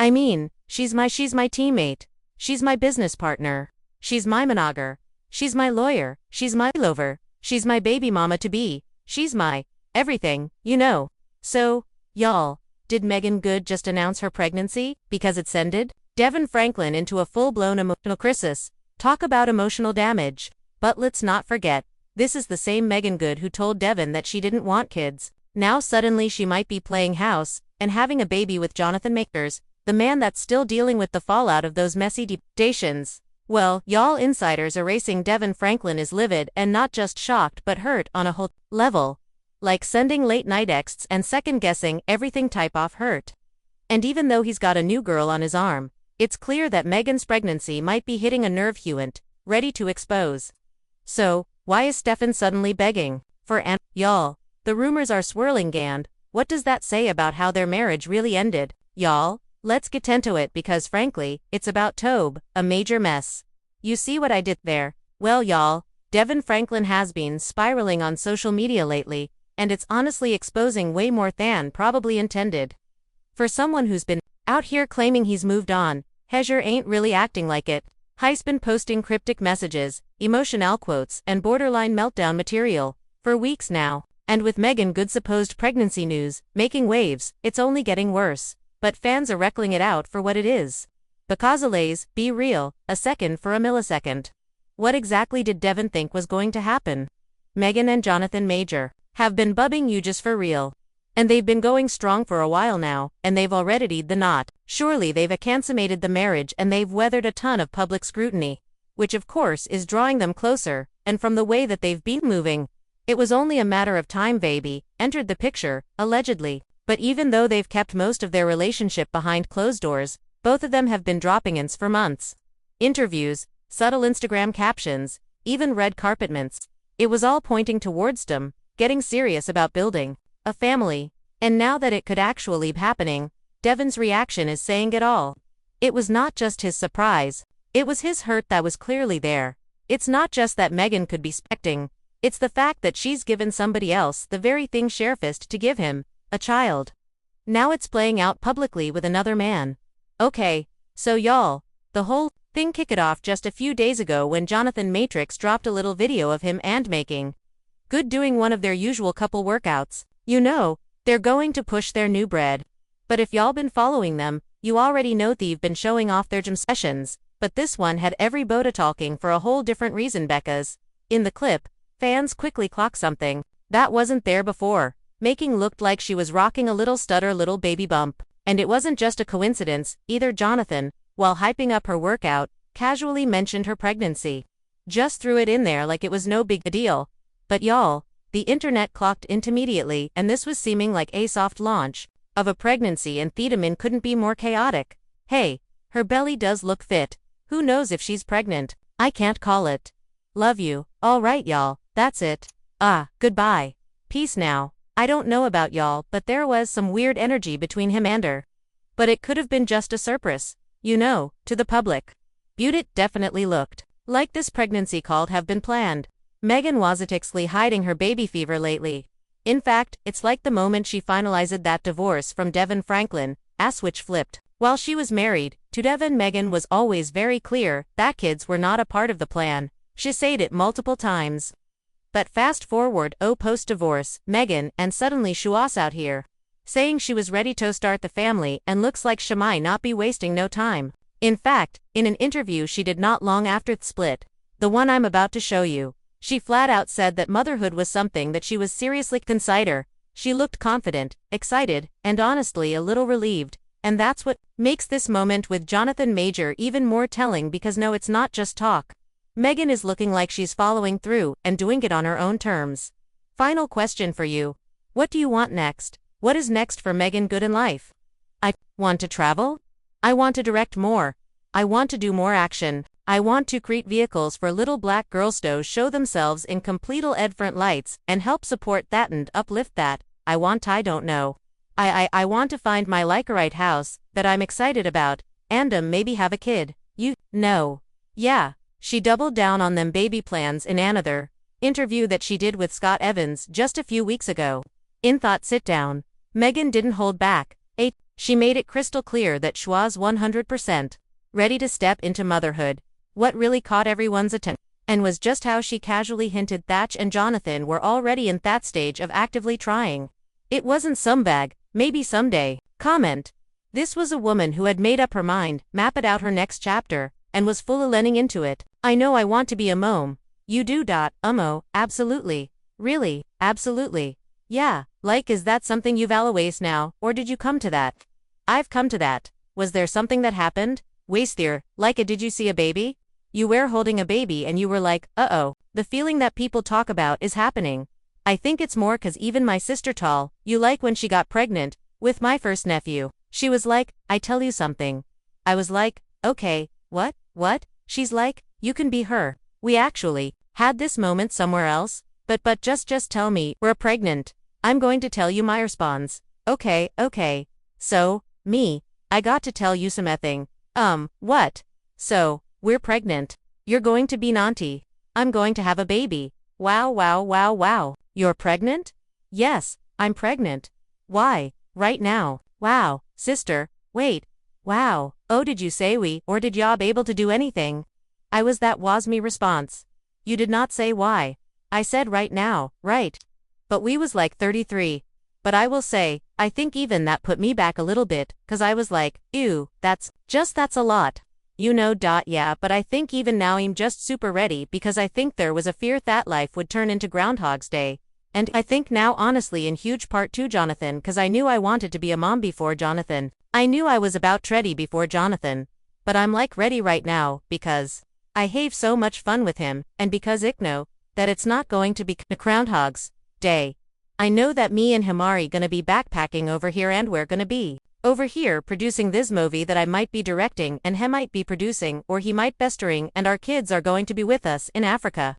I mean, she's my teammate. She's my business partner. She's my monogar. She's my lawyer. She's my lover. She's my baby mama to be. She's my everything, you know. So, y'all, did Meagan Good just announce her pregnancy because it's ended? Devon Franklin into a full-blown emotional crisis. Talk about emotional damage. But let's not forget, this is the same Meagan Good who told Devon that she didn't want kids. Now suddenly she might be playing house and having a baby with Jonathan Majors, the man that's still dealing with the fallout of those messy dations. Well, y'all insiders erasing Devon Franklin is livid and not just shocked but hurt on a whole level. Like sending late-night texts and second-guessing everything type off hurt. And even though he's got a new girl on his arm, it's clear that Megan's pregnancy might be hitting a nerve huant, ready to expose. So, why is Stefan suddenly begging for an y'all? The rumors are swirling and what does that say about how their marriage really ended? Y'all, let's get into it because frankly, it's about Tobe, a major mess. You see what I did there? Well y'all, Devon Franklin has been spiraling on social media lately, and it's honestly exposing way more than probably intended. For someone who's been out here claiming he's moved on, Hezher ain't really acting like it. He's been posting cryptic messages, emotional quotes, and borderline meltdown material for weeks now. And with Meagan Good's supposed pregnancy news making waves, it's only getting worse. But fans are reckoning it out for what it is. Because be real, a second for a millisecond. What exactly did Devon think was going to happen? Meagan and Jonathan Major have been bubbing you just for real. And they've been going strong for a while now, and they've already tied the knot. Surely they've consummated the marriage and they've weathered a ton of public scrutiny. Which of course is drawing them closer, and from the way that they've been moving, it was only a matter of time baby entered the picture, allegedly. But even though they've kept most of their relationship behind closed doors, both of them have been dropping hints for months. Interviews, subtle Instagram captions, even red carpet mints. It was all pointing towards them getting serious about building a family. And now that it could actually be happening, Devon's reaction is saying it all. It was not just his surprise. It was his hurt that was clearly there. It's not just that Meagan could be expecting. It's the fact that she's given somebody else the very thing she refused to give him, a child. Now it's playing out publicly with another man. Okay, so y'all, the whole thing kicked off just a few days ago when Jonathan Majors dropped a little video of him and Meagan Good doing one of their usual couple workouts. You know, they're going to push their new bread. But if y'all been following them, you already know they've been showing off their gym sessions, but this one had every bota talking for a whole different reason because, in the clip, fans quickly clocked something that wasn't there before. Meagan looked like she was rocking a little stutter little baby bump. And it wasn't just a coincidence, either. Jonathan, while hyping up her workout, casually mentioned her pregnancy. Just threw it in there like it was no big deal. But y'all, the internet clocked it immediately and this was seeming like a soft launch of a pregnancy and Thiedemann couldn't be more chaotic. Hey, her belly does look fit. Who knows if she's pregnant? I can't call it. Love you. Alright y'all, that's it. Goodbye. Peace now. I don't know about y'all, but there was some weird energy between him and her. But it could have been just a surprise, you know, to the public. It definitely looked like this pregnancy call'd have been planned. Meagan wasn't hiding her baby fever lately. In fact, it's like the moment she finalized that divorce from Devon Franklin, a switch flipped. While she was married to Devon, Meagan was always very clear that kids were not a part of the plan. She said it multiple times. But fast forward, post-divorce, Meagan, and suddenly she was out here, saying she was ready to start the family and looks like she might not be wasting no time. In fact, in an interview she did not long after the split, the one I'm about to show you, she flat out said that motherhood was something that she was seriously consider. She looked confident, excited, and honestly a little relieved. And that's what makes this moment with Jonathan Majors even more telling because no, it's not just talk. Meagan is looking like she's following through and doing it on her own terms. Final question for you. What do you want next? What is next for Meagan Good in life? I want to travel. I want to direct more. I want to do more action. I want to create vehicles for little black girls to show themselves in complete front lights and help support that and uplift that. I don't know. I want to find my right house that I'm excited about and maybe have a kid. You know. Yeah. She doubled down on them baby plans in another interview that she did with Scott Evans just a few weeks ago. In Thought Sit Down, Meagan didn't hold back. She made it crystal clear that she was 100% ready to step into motherhood. What really caught everyone's attention and was just how she casually hinted Thatch and Jonathan were already in that stage of actively trying. It wasn't some vague, maybe someday comment. This was a woman who had made up her mind, mapped out her next chapter, and was fully leaning into it. I know I want to be a mom. You do. Absolutely. Really, absolutely. Yeah, like is that something you've always now, or did you come to that? I've come to that. Was there something that happened? Wastier, like did you see a baby? You were holding a baby and you were like, uh-oh, the feeling that people talk about is happening. I think it's more 'cause even my sister Tall, you like when she got pregnant, with my first nephew, she was like, I tell you something. I was like, okay, what? She's like, you can be her. We actually had this moment somewhere else, but just tell me, we're pregnant. I'm going to tell you my response. Okay. So, I got to tell you some thing. What? So, we're pregnant. You're going to be Nanti. I'm going to have a baby. Wow. You're pregnant? Yes, I'm pregnant. Why? Right now. Wow, sister, wait. Wow, oh did you say we, or did y'all able to do anything? That was me response. You did not say why. I said right now, right. But we was like 33. But I will say, I think even that put me back a little bit, 'cause I was like, ew, that's a lot. Yeah, but I think even now I'm just super ready because I think there was a fear that life would turn into Groundhog's Day. And I think now honestly in huge part to Jonathan 'cause I knew I wanted to be a mom before Jonathan. I knew I was about ready before Jonathan. But I'm like ready right now because I have so much fun with him and because I know that it's not going to be Groundhog's Day. I know that me and him are gonna be backpacking over here and we're gonna be over here producing this movie that I might be directing and he might be producing or he might be starring and our kids are going to be with us in Africa.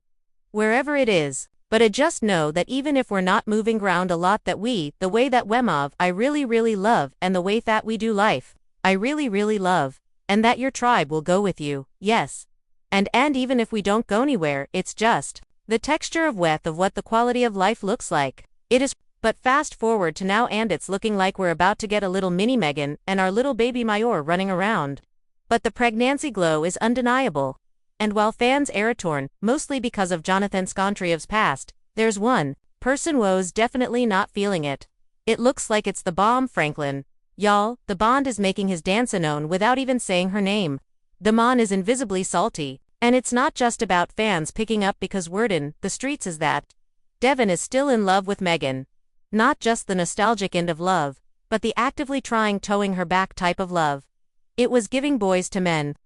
Wherever it is. But I just know that even if we're not moving around a lot that the way that Wemov I really love and the way that we do life, I really love, and that your tribe will go with you, yes. And even if we don't go anywhere, it's just the texture of what the quality of life looks like. It is. But fast forward to now and it's looking like we're about to get a little mini Meagan and our little baby Mayor running around. But the pregnancy glow is undeniable. And while fans are torn, mostly because of Jonathan Skontriev's past, there's one person who's definitely not feeling it. It looks like it's the bomb Franklin. Y'all, the Bond is making his dance known without even saying her name. The man is invisibly salty, and it's not just about fans picking up because word in the streets is that Devon is still in love with Meagan. Not just the nostalgic end of love, but the actively trying towing her back type of love. It was giving boys to men.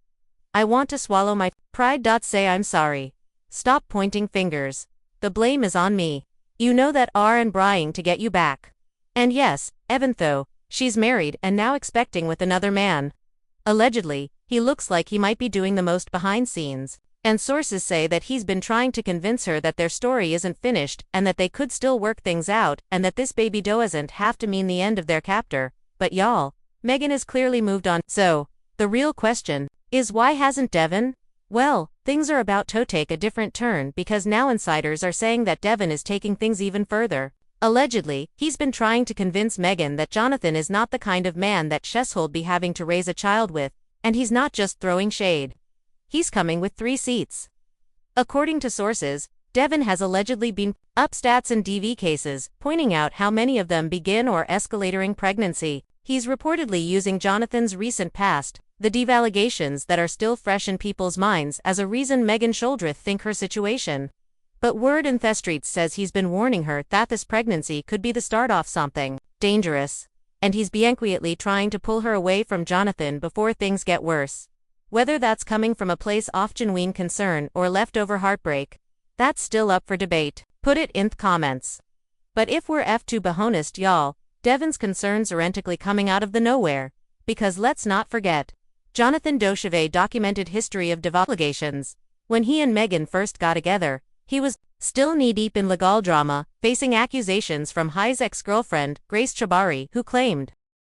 I want to swallow my pride. Say I'm sorry. Stop pointing fingers. The blame is on me. You know that and Brying to get you back. And yes, even though she's married and now expecting with another man. Allegedly, he looks like he might be doing the most behind scenes. And sources say that he's been trying to convince her that their story isn't finished and that they could still work things out and that this baby doesn't have to mean the end of their chapter. But y'all, Meagan has clearly moved on. So, the real question is why hasn't Devon? Well, things are about to take a different turn because now insiders are saying that Devon is taking things even further. Allegedly, he's been trying to convince Meagan that Jonathan is not the kind of man that she'll be having to raise a child with, and he's not just throwing shade. He's coming with 3 seats. According to sources, Devon has allegedly been up stats in DV cases, pointing out how many of them begin or escalating pregnancy. He's reportedly using Jonathan's recent past, the DV allegations that are still fresh in people's minds as a reason Meagan Sholdreth think her situation. But word in the streets says he's been warning her that this pregnancy could be the start of something dangerous, and he's being quietly trying to pull her away from Jonathan before things get worse. Whether that's coming from a place of genuine concern or leftover heartbreak, that's still up for debate. Put it in the comments. But if we're to be honest y'all, Devon's concerns are entirely coming out of the nowhere. Because let's not forget, Jonathan Dosheve documented history of allegations. When he and Meagan first got together, he was still knee-deep in legal drama, facing accusations from his ex-girlfriend, Grace Chabari, who claimed